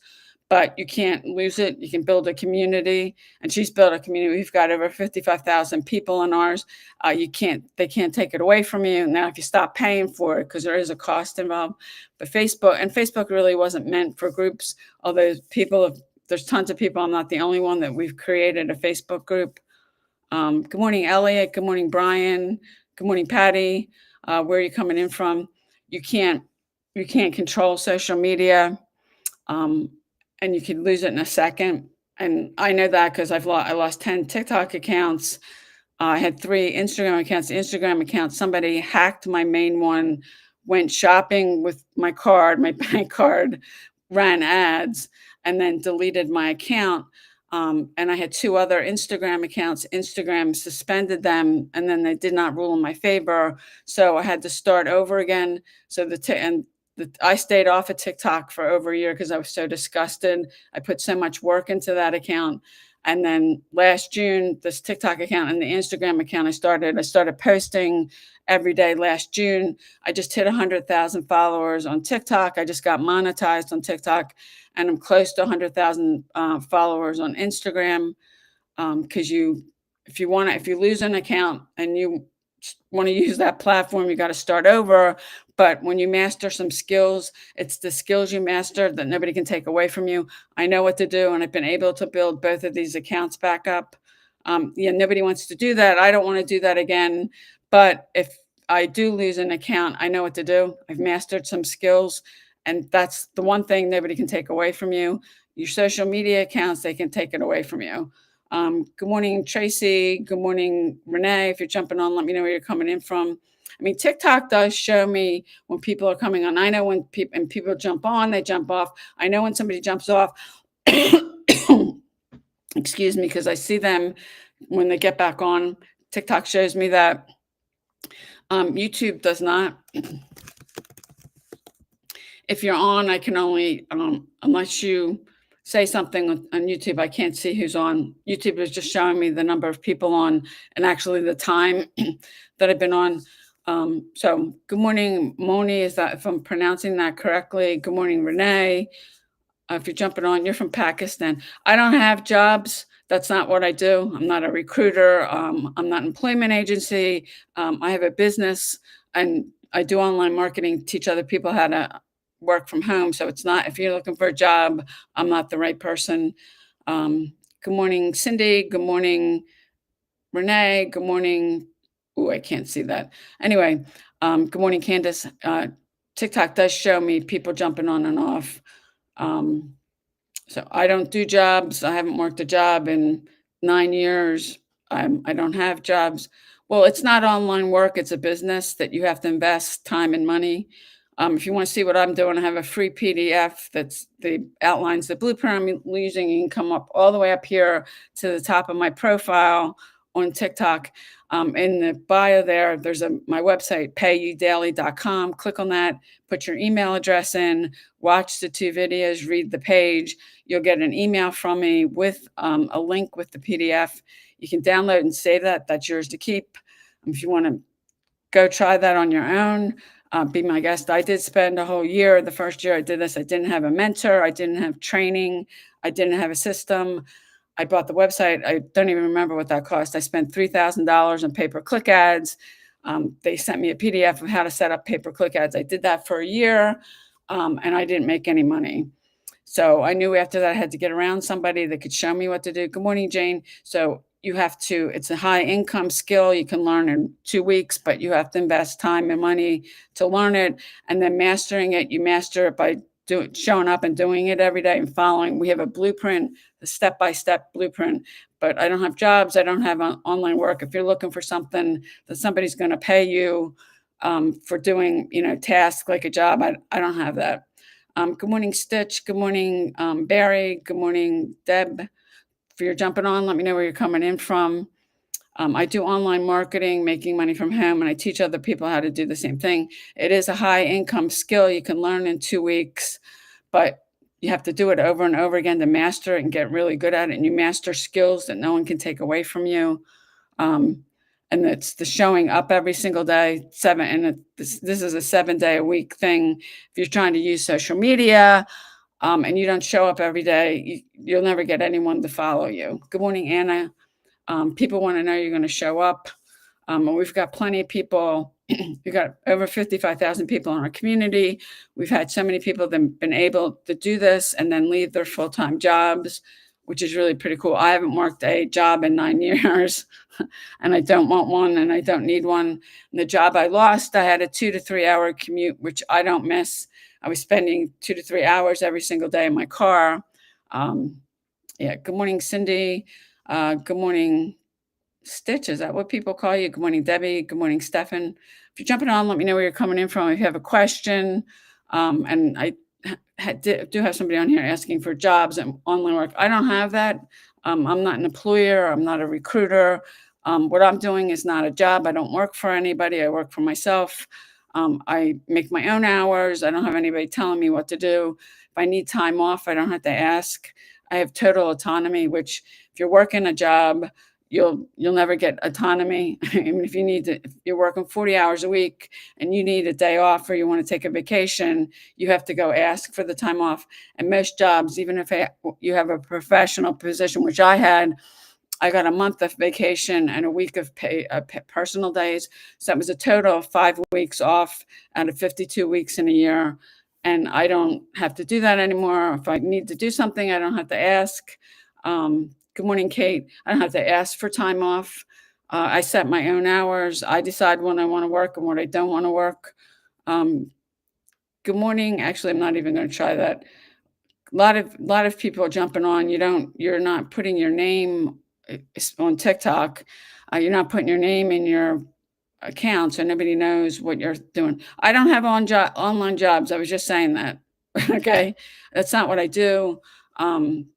but you can't lose it. You can build a community, and she's built a community. We've got over 55,000 people in ours. They can't take it away from you. Now, if you stop paying for it, because there is a cost involved, but Facebook really wasn't meant for groups. Although there's tons of people. I'm not the only one that we've created a Facebook group. Good morning, Elliot. Good morning, Brian. Good morning, Patty. Where are you coming in from? You can't you can't control social media, um, and you could lose it in a second. And I know that because I lost 10 TikTok accounts. I had 3 Instagram accounts. The Instagram account, somebody hacked my main one, went shopping with my card, my bank card, ran ads, and then deleted my account. And I had 2 other Instagram accounts. Instagram suspended them, and then they did not rule in my favor. So I had to start over again. So I stayed off of TikTok for over a year because I was so disgusted. I put so much work into that account. And then last June, this TikTok account and the Instagram account I started posting every day last June. I just hit 100,000 followers on TikTok. I just got monetized on TikTok, and I'm close to 100,000 followers on Instagram. Because if you lose an account and you want to use that platform, you got to start over. But when you master some skills, it's the skills you master that nobody can take away from you. I know what to do, and I've been able to build both of these accounts back up. Yeah, nobody wants to do that. I don't want to do that again. But if I do lose an account, I know what to do. I've mastered some skills, and that's the one thing nobody can take away from you. Your social media accounts, they can take it away from you. Good morning, Tracy. Good morning, Renee. If you're jumping on, let me know where you're coming in from. I mean, TikTok does show me when people are coming on. I know when people jump on, they jump off. I know when somebody jumps off. Excuse me, because I see them when they get back on. TikTok shows me that. YouTube does not. If you're on, I can only, unless you say something on YouTube, I can't see who's on. YouTube is just showing me the number of people on and actually the time that I've been on. So good morning, Moni, is that if I'm pronouncing that correctly? Good morning, Renee. If you're jumping on, you're from Pakistan. I don't have jobs. That's not what I do. I'm not a recruiter. I'm not an employment agency. I have a business, and I do online marketing, teach other people how to work from home. So it's not, if you're looking for a job, I'm not the right person. Good morning, Cindy. Good morning, Renee. Good morning. Oh, I can't see that. Anyway, good morning, Candace. TikTok does show me people jumping on and off. So I don't do jobs. I haven't worked a job in 9 years. I don't have jobs. Well, it's not online work. It's a business that you have to invest time and money. If you want to see what I'm doing, I have a free PDF that outlines the blueprint I'm using. You can come up all the way up here to the top of my profile on TikTok. In the bio there's my website, payyoudaily.com. Click on that, put your email address in, watch the 2 videos, read the page. You'll get an email from me with a link with the PDF. You can download and save that. That's yours to keep. If you want to go try that on your own, be my guest. I did spend a whole year. The first year I did this, I didn't have a mentor. I didn't have training. I didn't have a system. I bought the website. I don't even remember what that cost. I spent $3,000 on pay-per-click ads. They sent me a PDF of how to set up pay-per-click ads. I did that for a year, and I didn't make any money. So I knew after that I had to get around somebody that could show me what to do. Good morning, Jane. So it's a high income skill you can learn in 2 weeks, but you have to invest time and money to learn it. And then mastering it, you master it by showing up and doing it every day and following. We have a blueprint, a step-by-step blueprint, but I don't have jobs. I don't have online work. If you're looking for something that somebody's going to pay you for doing, tasks like a job, I don't have that. Good morning, Stitch. Good morning, Barry. Good morning, Deb. If you're jumping on, let me know where you're coming in from. I do online marketing, making money from home, and I teach other people how to do the same thing. It is a high income skill you can learn in 2 weeks, but you have to do it over and over again to master it and get really good at it. And you master skills that no one can take away from you. And it's the showing up every single day, this is a 7-day-a-week thing. If you're trying to use social media, and you don't show up every day, you'll never get anyone to follow you. Good morning, Anna. People want to know you're going to show up. And we've got plenty of people. We've got over 55,000 people in our community. We've had so many people that have been able to do this and then leave their full-time jobs which is really pretty cool. I haven't worked a job in 9 years, and I don't want one, and I don't need one. And the job I lost, I had a 2 to 3 hour commute, which I don't miss. I was spending 2 to 3 hours every single day in my car. Um, yeah. Good morning, Cindy. Good morning, Stitch. Is that what people call you? Good morning, Debbie. Good morning, Stefan. If you're jumping on, let me know where you're coming in from. If you have a question, and I do have somebody on here asking for jobs and online work. I don't have that. I'm not an employer. I'm not a recruiter. What I'm doing is not a job. I don't work for anybody. I work for myself. I make my own hours. I don't have anybody telling me what to do. If I need time off, I don't have to ask. I have total autonomy, which if you're working a job, you'll never get autonomy. I mean, if you're working 40 hours a week and you need a day off or you want to take a vacation, you have to go ask for the time off. And most jobs, even if you have a professional position, which I had, I got a month of vacation and a week of personal days. So that was a total of 5 weeks off out of 52 weeks in a year. And I don't have to do that anymore. If I need to do something, I don't have to ask. Good morning, Kate. I don't have to ask for time off. I set my own hours. I decide when I want to work and when I don't want to work. Um, good morning. Actually, I'm not even going to try that. A lot of people are jumping on. You're not putting your name on TikTok. You're not putting your name in your account, so nobody knows what you're doing. I don't have online jobs. I was just saying that. Okay, that's not what I do. Um,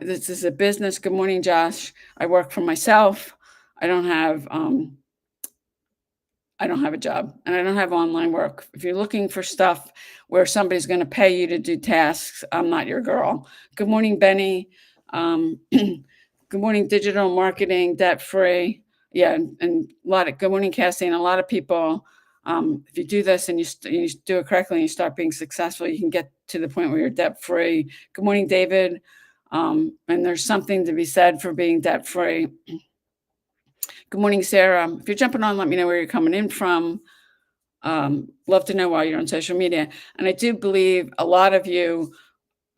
this is a business. Good morning, Josh. I work for myself. I don't have I don't have a job and I don't have online work. If you're looking for stuff where somebody's going to pay you to do tasks, I'm not your girl. Good morning, Benny. Good morning, digital marketing, debt free. Yeah, and a lot of good morning, Cassie. And a lot of people, if you do this and you do it correctly and you start being successful, you can get to the point where you're debt free. Good morning, David. And there's something to be said for being debt free. Good morning, Sarah. If you're jumping on, let me know where you're coming in from. Love to know why you're on social media. And I do believe a lot of you,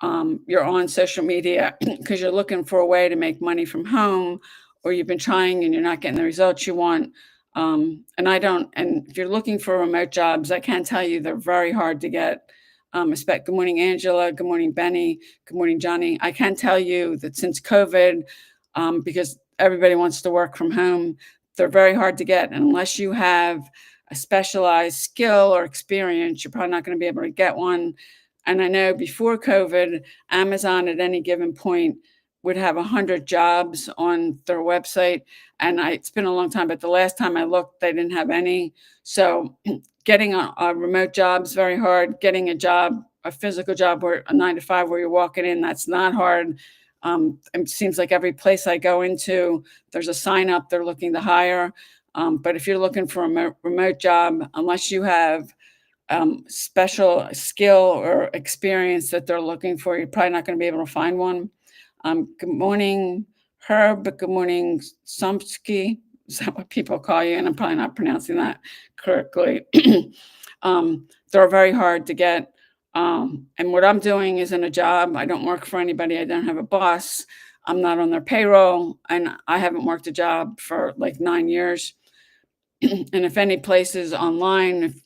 you're on social media because you're looking for a way to make money from home, or you've been trying and you're not getting the results you want. And if you're looking for remote jobs, I can tell you they're very hard to get. Good morning, Angela. Good morning, Benny. Good morning, Johnny. I can tell you that since COVID, because everybody wants to work from home, they're very hard to get. And unless you have a specialized skill or experience, you're probably not going to be able to get one. And I know before COVID, Amazon at any given point would have 100 jobs on their website. And it's been a long time, but the last time I looked, they didn't have any. So getting a remote job is very hard. Getting a job, a physical job, where a 9 to 5 where you're walking in, that's not hard. It seems like every place I go into, there's a sign up, they're looking to hire. But if you're looking for a remote job, unless you have special skill or experience that they're looking for, you're probably not going to be able to find one. Good morning, Herb. Good morning, Sumsky. Is that what people call you? And I'm probably not pronouncing that correctly. They're very hard to get. And what I'm doing isn't a job. I don't work for anybody. I don't have a boss. I'm not on their payroll. And I haven't worked a job for like 9 years. And if any places online, if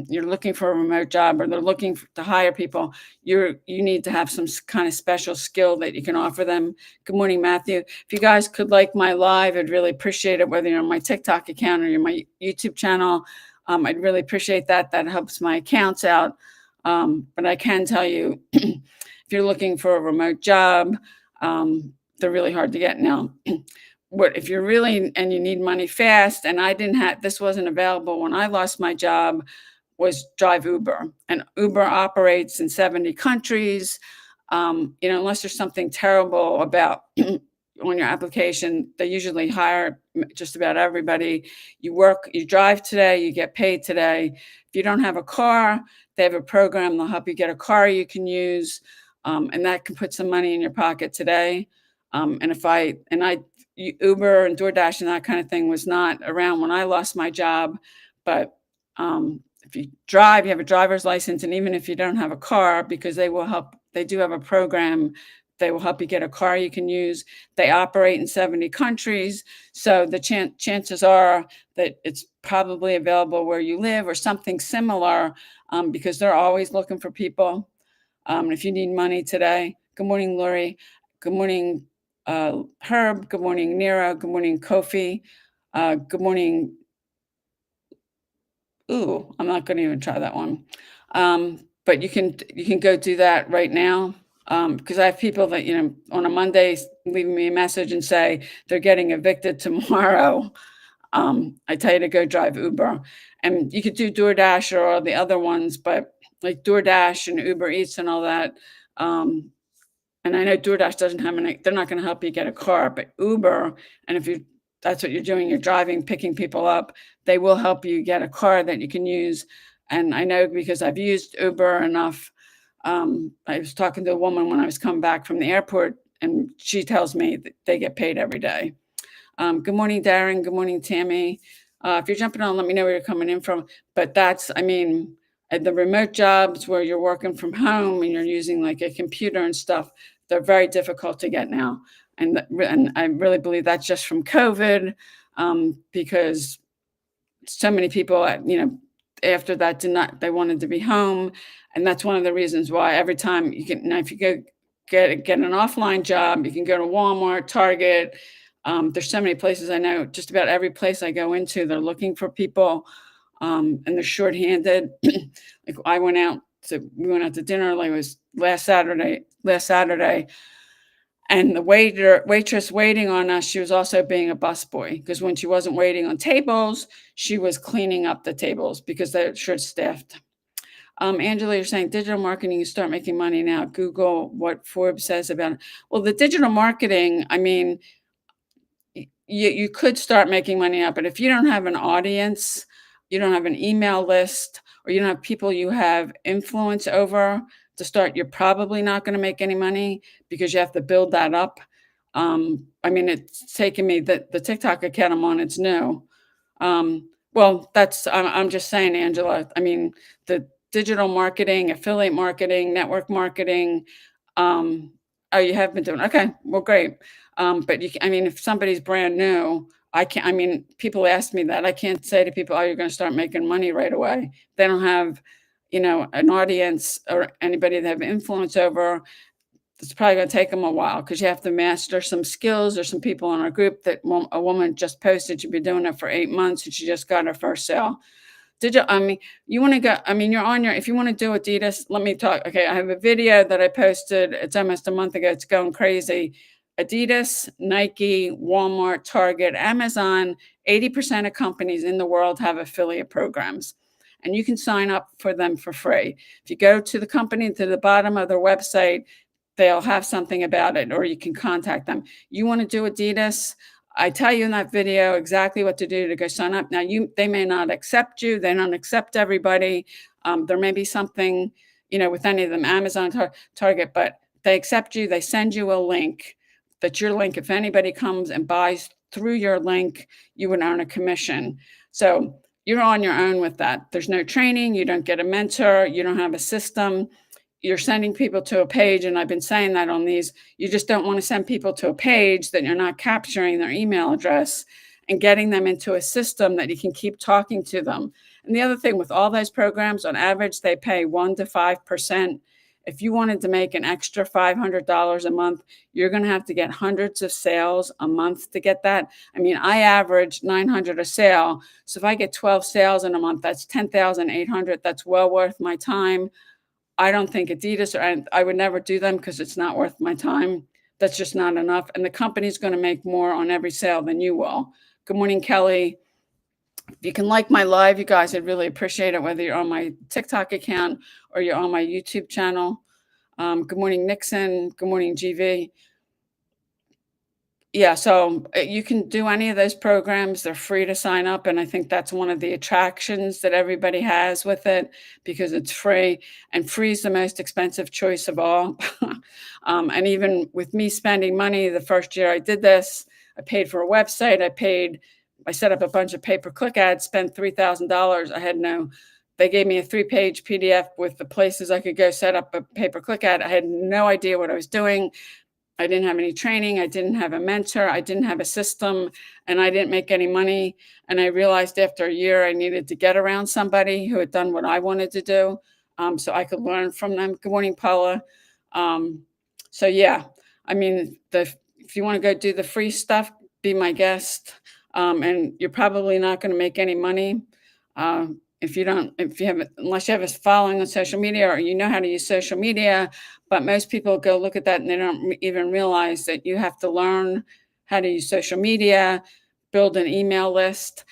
you're looking for a remote job or they're looking to hire people, you need to have some kind of special skill that you can offer them. Good morning, Matthew. If you guys could like my live, I'd really appreciate it, whether you're on my TikTok account or you're my YouTube channel. I'd really appreciate that. That helps my accounts out. But I can tell you, if you're looking for a remote job, they're really hard to get now. If you're really and you need money fast, and this wasn't available when I lost my job, was drive Uber. And Uber operates in 70 countries. Unless there's something terrible about on your application, they usually hire just about everybody. You drive today, you get paid today. If you don't have a car, they have a program, they'll help you get a car you can use. And that can put some money in your pocket today. Uber and DoorDash and that kind of thing was not around when I lost my job. But if you have a driver's license, and even if you don't have a car, because they will help, they do have a program They will help you get a car you can use. They operate in 70 countries. So the chances are that it's probably available where you live or something similar, because they're always looking for people. If you need money today. Good morning, Lori. Good morning, Herb. Good morning, Nira. Good morning, Kofi. Good morning. Ooh, I'm not going to even try that one. But you can go do that right now, because I have people that on a Monday leaving me a message and say they're getting evicted tomorrow. I tell you to go drive Uber, and you could do DoorDash or all the other ones, but like DoorDash and Uber Eats and all that. Um, and I know DoorDash doesn't have any, they're not going to help you get a car, but Uber, and if that's what you're doing, you're driving, picking people up, they will help you get a car that you can use. And I know because I've used Uber enough. I was talking to a woman when I was coming back from the airport, and she tells me that they get paid every day. Good morning, Darren. Good morning, Tammy. If you're jumping on, let me know where you're coming in from. But the remote jobs where you're working from home and you're using like a computer and stuff, they're very difficult to get now. And I really believe that's just from COVID, because so many people, after that they wanted to be home. And that's one of the reasons why every time you can, now if you go get an offline job, you can go to Walmart, Target. There's so many places I know, just about every place I go into, they're looking for people, and they're shorthanded. Like we went out to dinner, like it was last Saturday, and the waitress waiting on us, she was also being a busboy, because when she wasn't waiting on tables, she was cleaning up the tables because they're short staffed. Angela, you're saying digital marketing, you start making money now. Google what Forbes says about it. Well, the digital marketing, you could start making money now, but if you don't have an audience, you don't have an email list, or you don't have people you have influence over to start, you're probably not going to make any money, because you have to build that up. It's taken me, the TikTok account I'm on, it's new. Well, I'm just saying, Angela. The digital marketing, affiliate marketing, network marketing. Oh, you have been doing, okay. Well, great. But if somebody's brand new, I can't. People ask me that. I can't say to people, "Oh, you're going to start making money right away." They don't have, an audience or anybody they have influence over. It's probably going to take them a while, because you have to master some skills. There's some people in our group that a woman just posted. She'd been doing it for 8 months, and she just got her first sale. You want to go, you're on if you want to do Adidas, let me talk. Okay. I have a video that I posted. It's almost a month ago. It's going crazy. Adidas, Nike, Walmart, Target, Amazon, 80% of companies in the world have affiliate programs, and you can sign up for them for free. If you go to the company, to the bottom of their website, they'll have something about it, or you can contact them. You want to do Adidas? I tell you in that video exactly what to do to go sign up. Now, they may not accept you. They don't accept everybody. There may be something, with any of them, Amazon, Target, but they accept you. They send you a link. That's your link. If anybody comes and buys through your link, you would earn a commission. So you're on your own with that. There's no training. You don't get a mentor. You don't have a system. You're sending people to a page, and I've been saying that on these. You just don't want to send people to a page that you're not capturing their email address and getting them into a system that you can keep talking to them. And the other thing with all those programs, on average, they pay 1% to 5%. If you wanted to make an extra $500 a month, you're going to have to get hundreds of sales a month to get that. I average 900 a sale. So if I get 12 sales in a month, that's 10,800. That's well worth my time. I don't think Adidas, or I would never do them, because it's not worth my time. That's just not enough. And the company's going to make more on every sale than you will. Good morning, Kelly. If you can like my live, you guys, I'd really appreciate it, whether you're on my TikTok account or you're on my YouTube channel. Good morning, Nixon. Good morning, GV. Yeah, so you can do any of those programs. They're free to sign up. And I think that's one of the attractions that everybody has with it, because it's free, and free is the most expensive choice of all. And even with me spending money, the first year I did this, I paid for a website. I set up a bunch of pay-per-click ads, spent $3,000. They gave me a 3-page PDF with the places I could go set up a pay-per-click ad. I had no idea what I was doing. I didn't have any training. I didn't have a mentor. I didn't have a system, and I didn't make any money. And I realized after a year I needed to get around somebody who had done what I wanted to do, so I could learn from them. Good morning, Paula. Um, so yeah, I mean, if you want to go do the free stuff, be my guest. And you're probably not going to make any money. If you don't, if you have, unless you have a following on social media or you know how to use social media, but most people go look at that and they don't even realize that you have to learn how to use social media, build an email list.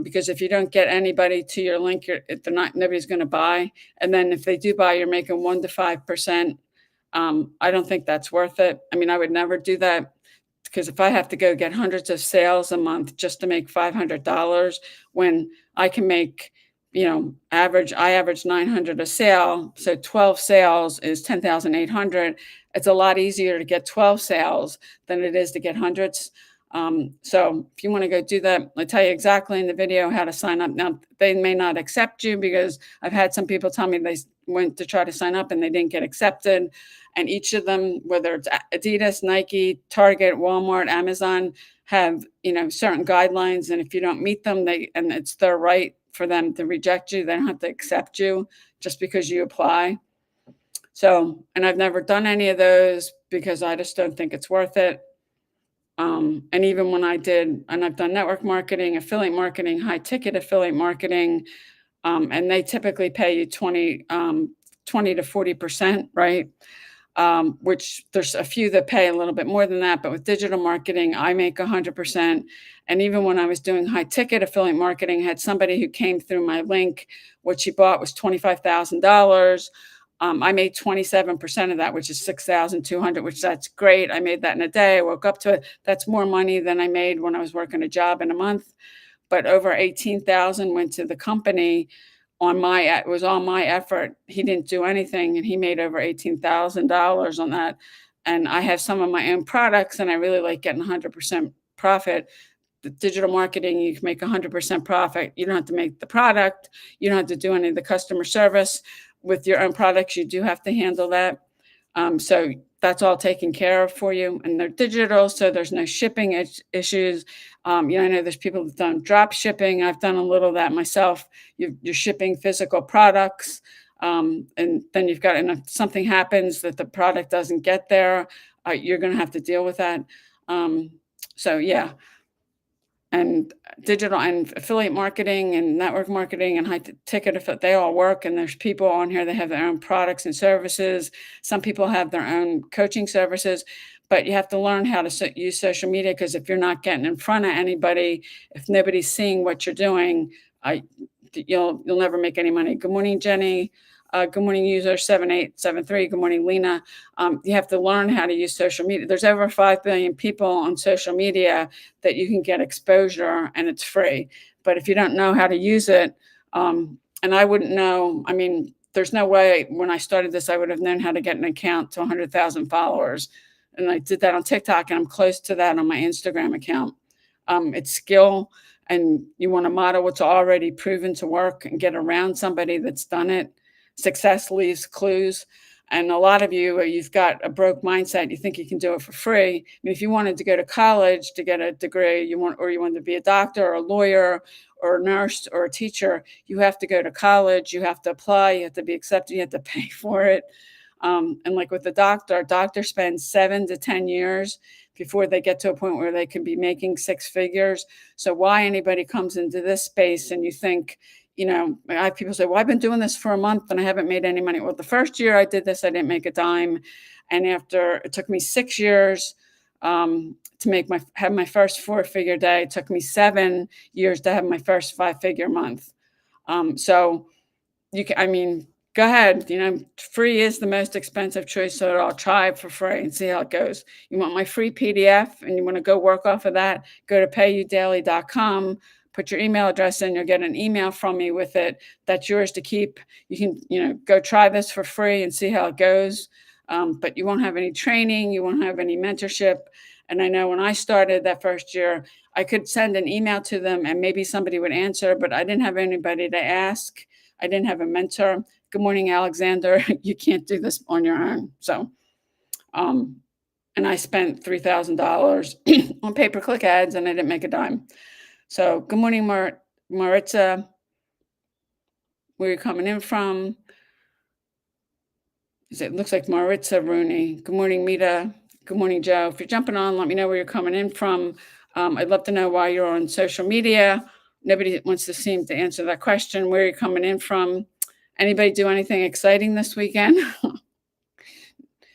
Because if you don't get anybody to your link, they're not, nobody's going to buy. And then if they do buy, you're making 1 to 5%. I don't think that's worth it. I mean, I would never do that because if I have to go get hundreds of sales a month just to make $500 when I can make, I average 900 a sale. So 12 sales is 10,800. It's a lot easier to get 12 sales than it is to get hundreds. So if you want to go do that, I tell you exactly in the video how to sign up. Now, they may not accept you because I've had some people tell me they went to try to sign up and they didn't get accepted. And each of them, whether it's Adidas, Nike, Target, Walmart, Amazon, have certain guidelines. And if you don't meet them, and it's their right for them to reject you. They don't have to accept you just because you apply. So, and I've never done any of those because I just don't think it's worth it. And even when I did, and I've done network marketing, affiliate marketing, high ticket affiliate marketing, and they typically pay you 20 to 40%, right? Which there's a few that pay a little bit more than that. But with digital marketing, I make 100%. And even when I was doing high ticket affiliate marketing, I had somebody who came through my link. What she bought was $25,000. I made 27% of that, which is 6,200, which that's great. I made that in a day. I woke up to it. That's more money than I made when I was working a job in a month. But over 18,000 went to the company it was on my effort. He didn't do anything and he made over $18,000 on that. And I have some of my own products and I really like getting 100% profit. The digital marketing, you can make 100% profit. You don't have to make the product. You don't have to do any of the customer service. With your own products, you do have to handle that. So that's all taken care of for you. And they're digital, so there's no shipping issues. I know there's people who've done drop shipping. I've done a little of that myself. You're shipping physical products. And then you've got, and if something happens that the product doesn't get there, you're going to have to deal with that. So yeah, and digital and affiliate marketing and network marketing and high ticket, they all work. And there's people on here that have their own products and services. Some people have their own coaching services, but you have to learn how to use social media, because if you're not getting in front of anybody, if nobody's seeing what you're doing, you'll never make any money. Good morning, Jenny. Good morning, user 7873. Good morning, Lena. You have to learn how to use social media. There's over 5 billion people on social media that you can get exposure, and it's free. But if you don't know how to use it, and I wouldn't know, I mean, there's no way when I started this, I would have known how to get an account to 100,000 followers. And I did that on TikTok, and I'm close to that on my Instagram account. It's skill, and you want to model what's already proven to work and get around somebody that's done it. Success leaves clues. And a lot of you've got a broke mindset. You think you can do it for free. I mean, if you wanted to go to college to get a degree, you wanted to be a doctor or a lawyer or a nurse or a teacher, you have to go to college. You have to apply. You have to be accepted. You have to pay for it. And like with the doctor spends 7 to 10 years before they get to a point where they can be making 6 figures. So why anybody comes into this space and you think, I have people say, well, I've been doing this for a month and I haven't made any money. Well, the first year I did this, I didn't make a dime. And after it took me 6 years to have my first 4-figure day, it took me 7 years to have my first 5-figure month. So go ahead. Free is the most expensive choice. So I'll try it for free and see how it goes. You want my free PDF and you want to go work off of that, go to payudaily.com. Put your email address in, you'll get an email from me with it. That's yours to keep. You can, go try this for free and see how it goes. But you won't have any training. You won't have any mentorship. And I know when I started that first year, I could send an email to them and maybe somebody would answer, but I didn't have anybody to ask. I didn't have a mentor. Good morning, Alexander. You can't do this on your own. So, and I spent $3,000 on pay-per-click ads, and I didn't make a dime. So, good morning, Maritza. Where you coming in from? It looks like Maritza Rooney. Good morning, Mita. Good morning, Joe. If you're jumping on, let me know where you're coming in from. I'd love to know why you're on social media. Nobody wants to seem to answer that question. Where are you coming in from? Anybody do anything exciting this weekend?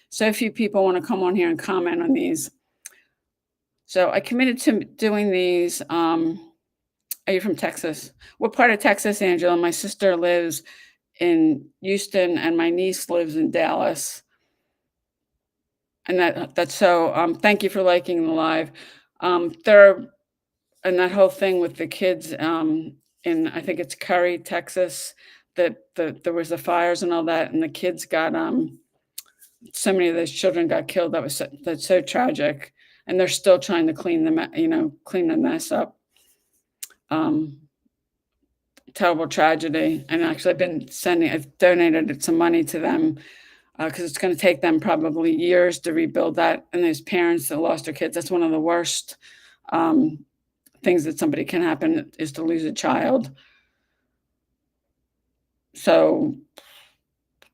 So few people want to come on here and comment on these. So I committed to doing these. Are you from Texas? What part of Texas, Angela? My sister lives in Houston, and my niece lives in Dallas. And that's so. Thank you for liking the live. There and that whole thing with the kids in I think it's Curry, Texas, that there was the fires and all that, and the kids got so many of those children got killed. That's so tragic, and they're still trying to clean the mess up. Um, Terrible tragedy. And actually, I've donated some money to them because it's going to take them probably years to rebuild that. And those parents that lost their kids, that's one of the worst things that somebody can happen is to lose a child. So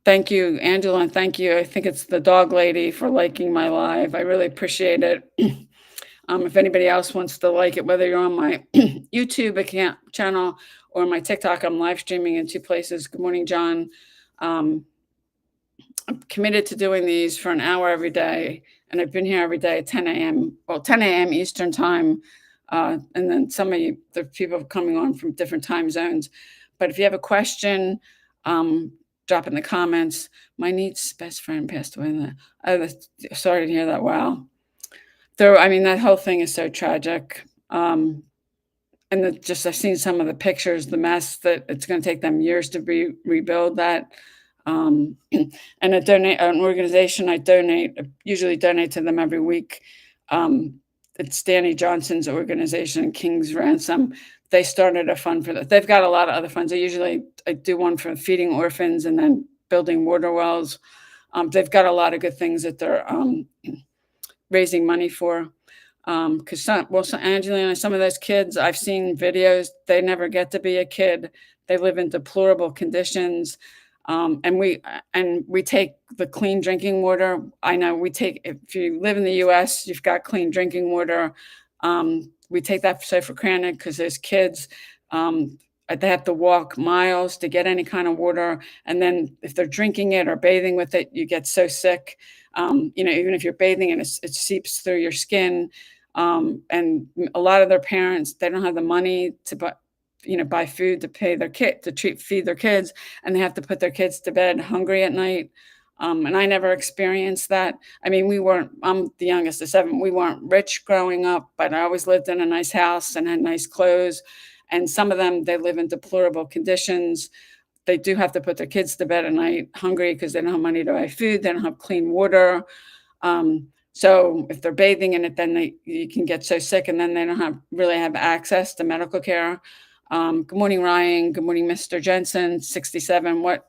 thank you, Angela, and thank you. I think it's the dog lady for liking my live. I really appreciate it. If anybody else wants to like it, whether you're on my YouTube account channel or my TikTok, I'm live streaming in two places. Good morning, John. I'm committed to doing these for an hour every day, and I've been here every day at 10 a.m. Well, 10 a.m. Eastern time, and then some of you, the people coming on from different time zones. But if you have a question, drop in the comments. My niece's best friend passed away. Sorry to hear that. Wow. That whole thing is so tragic. And I've seen some of the pictures, the mess that it's going to take them years to rebuild that. And an organization I usually donate to them every week. It's Danny Johnson's organization, King's Ransom. They started a fund for that. They've got a lot of other funds. I do one for feeding orphans and then building water wells. They've got a lot of good things that they're raising money for. Because Angelina, some of those kids, I've seen videos, they never get to be a kid. They live in deplorable conditions. And we take the clean drinking water. I know if you live in the US, you've got clean drinking water. We take that so for granted because those kids, they have to walk miles to get any kind of water. And then if they're drinking it or bathing with it, you get so sick. Even if you're bathing and it seeps through your skin. And a lot of their parents, they don't have the money to buy food to pay their kid feed their kids, and they have to put their kids to bed hungry at night. And I never experienced that. I'm the youngest of seven. We weren't rich growing up, but I always lived in a nice house and had nice clothes. And some of them, they live in deplorable conditions. They do have to put their kids to bed at night hungry because they don't have money to buy food. They don't have clean water. So if they're bathing in it, then you can get so sick, and then they don't really have access to medical care. Good morning, Ryan. Good morning, Mr. Jensen, 67. What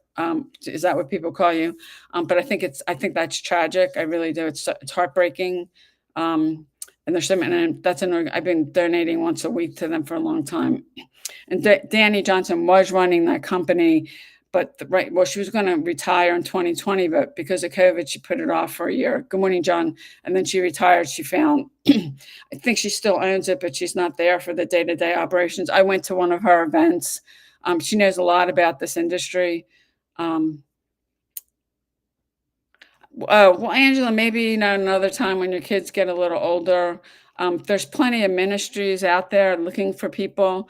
is that? What people call you? But I think that's tragic. I really do. It's heartbreaking. And there's so many. And I've been donating once a week to them for a long time. And Danny Johnson was running that company, but she was going to retire in 2020, but because of COVID, she put it off for a year. Good morning, John. And then she retired. She found, I think she still owns it, but she's not there for the day-to-day operations. I went to one of her events. She knows a lot about this industry. Well, Angela, maybe another time when your kids get a little older. There's plenty of ministries out there looking for people.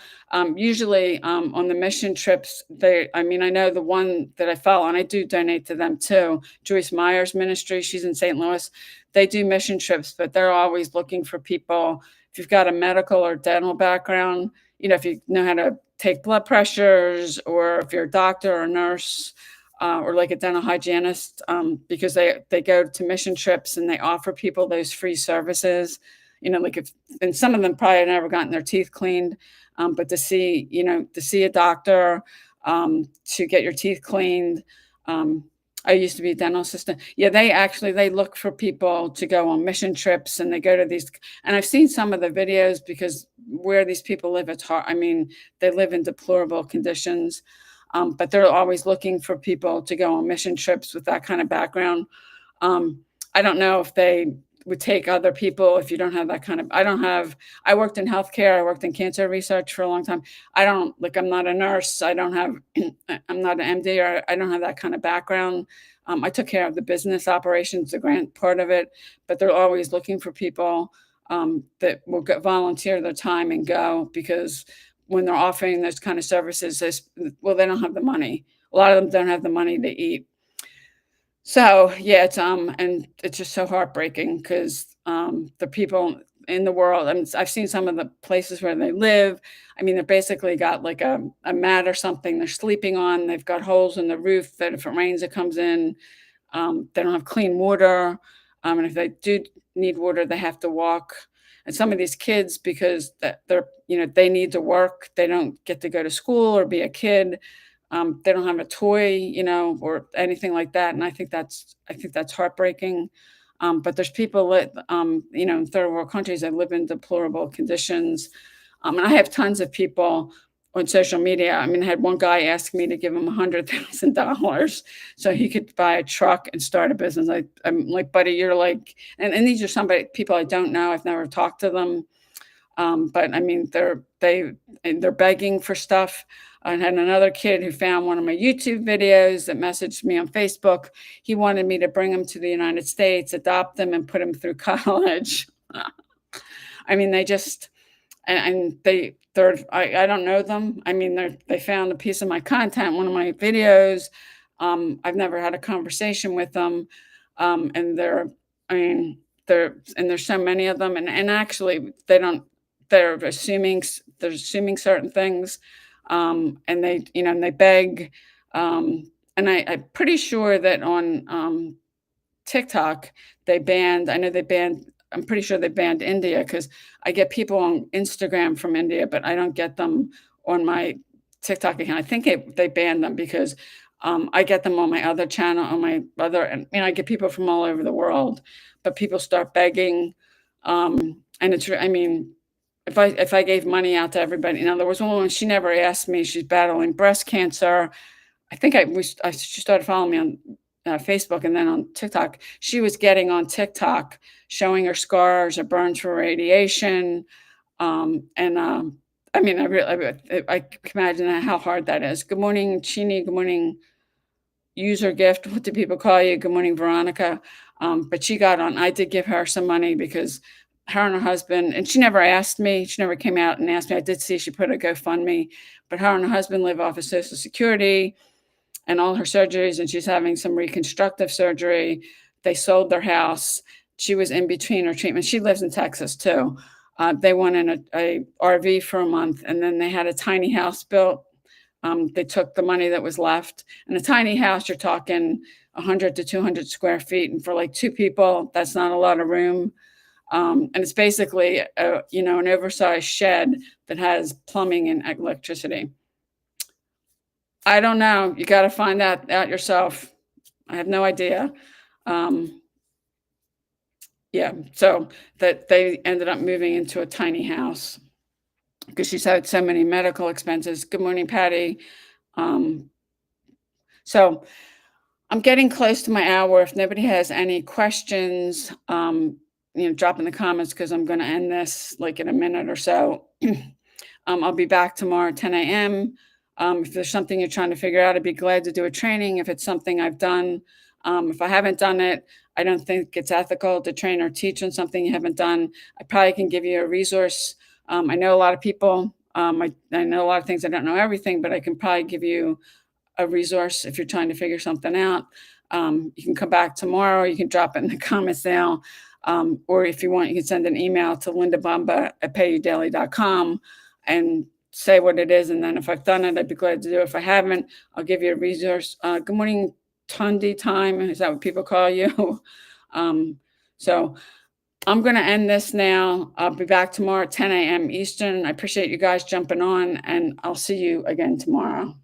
Usually on the mission trips, I know the one that I follow, and I do donate to them too, Joyce Meyer's ministry, she's in St. Louis. They do mission trips, but they're always looking for people. If you've got a medical or dental background, if you know how to take blood pressures, or if you're a doctor or a nurse, or like a dental hygienist, because they go to mission trips and they offer people those free services. And some of them probably have never gotten their teeth cleaned, but to see a doctor, to get your teeth cleaned. I used to be a dental assistant. Yeah, they look for people to go on mission trips, and they go to these, and I've seen some of the videos because where these people live, it's hard. I mean, they live in deplorable conditions, but they're always looking for people to go on mission trips with that kind of background. Um, I don't know if they would take other people if you don't have that kind of. I worked in healthcare. I worked in cancer research for a long time. I don't like. I'm not a nurse. I don't have. I'm not an MD, or I don't have that kind of background. I took care of the business operations, the grant part of it, but they're always looking for people that will volunteer their time and go, because when they're offering those kind of services, well, they don't have the money. A lot of them don't have the money to eat. So, yeah, and it's just so heartbreaking because the people in the world, I mean, I've seen some of the places where they live. I mean, they're basically got like a mat or something they're sleeping on. They've got holes in the roof that if it rains, it comes in. They don't have clean water. And if they do need water, they have to walk. And some of these kids, because they need to work, they don't get to go to school or be a kid. They don't have a toy, or anything like that, and I think that's heartbreaking. But there's people that, in third world countries that live in deplorable conditions, and I have tons of people on social media. I mean, I had one guy ask me to give him $100,000 so he could buy a truck and start a business. I'm like, buddy, you're like, and these are people I don't know. I've never talked to them. But I mean, they're begging for stuff. I had another kid who found one of my YouTube videos that messaged me on Facebook. He wanted me to bring him to the United States, adopt him, and put him through college. I mean, they just I don't know them. I mean, they found a piece of my content, one of my videos. I've never had a conversation with them, and I mean, and there's so many of them, and actually they don't. They're assuming certain things, and they beg, and I'm pretty sure that on TikTok they banned. I know they banned. I'm pretty sure they banned India because I get people on Instagram from India, but I don't get them on my TikTok account. I think they banned them because I get them on my other channel, on my other, and I get people from all over the world, but people start begging, and I mean, if I gave money out to everybody, there was one woman, she never asked me. She's battling breast cancer. I think she started following me on Facebook and then on TikTok. She was getting on TikTok, showing her scars or burns for radiation, and I mean, I can imagine how hard that is. Good morning, Chini. Good morning, user gift. What do people call you? Good morning, Veronica. But she got on. I did give her some money because her and her husband, and she never asked me. She never came out and asked me. I did see she put a GoFundMe, but her and her husband live off of Social Security and all her surgeries, and she's having some reconstructive surgery. They sold their house. She was in between her treatment. She lives in Texas too. They went in a RV for a month, and then they had a tiny house built. They took the money that was left, and a tiny house, you're talking 100 to 200 square feet, and for like two people, that's not a lot of room. And it's basically an oversized shed that has plumbing and electricity. I don't know. You got to find that out yourself. I have no idea. Yeah, so that they ended up moving into a tiny house because she's had so many medical expenses. Good morning, Patty. So I'm getting close to my hour. If nobody has any questions, drop in the comments because I'm going to end this like in a minute or so. I'll be back tomorrow at 10 a.m. If there's something you're trying to figure out, I'd be glad to do a training. If it's something I've done, if I haven't done it, I don't think it's ethical to train or teach on something you haven't done. I probably can give you a resource. I know a lot of people. I know a lot of things. I don't know everything, but I can probably give you a resource if you're trying to figure something out. You can come back tomorrow. You can drop it in the comments now. Or if you want, you can send an email to lindabomba@payudaily.com and say what it is. And then if I've done it, I'd be glad to do it. If I haven't, I'll give you a resource. Good morning, Tundi time. Is that what people call you? So I'm going to end this now. I'll be back tomorrow at 10 a.m. Eastern. I appreciate you guys jumping on, and I'll see you again tomorrow.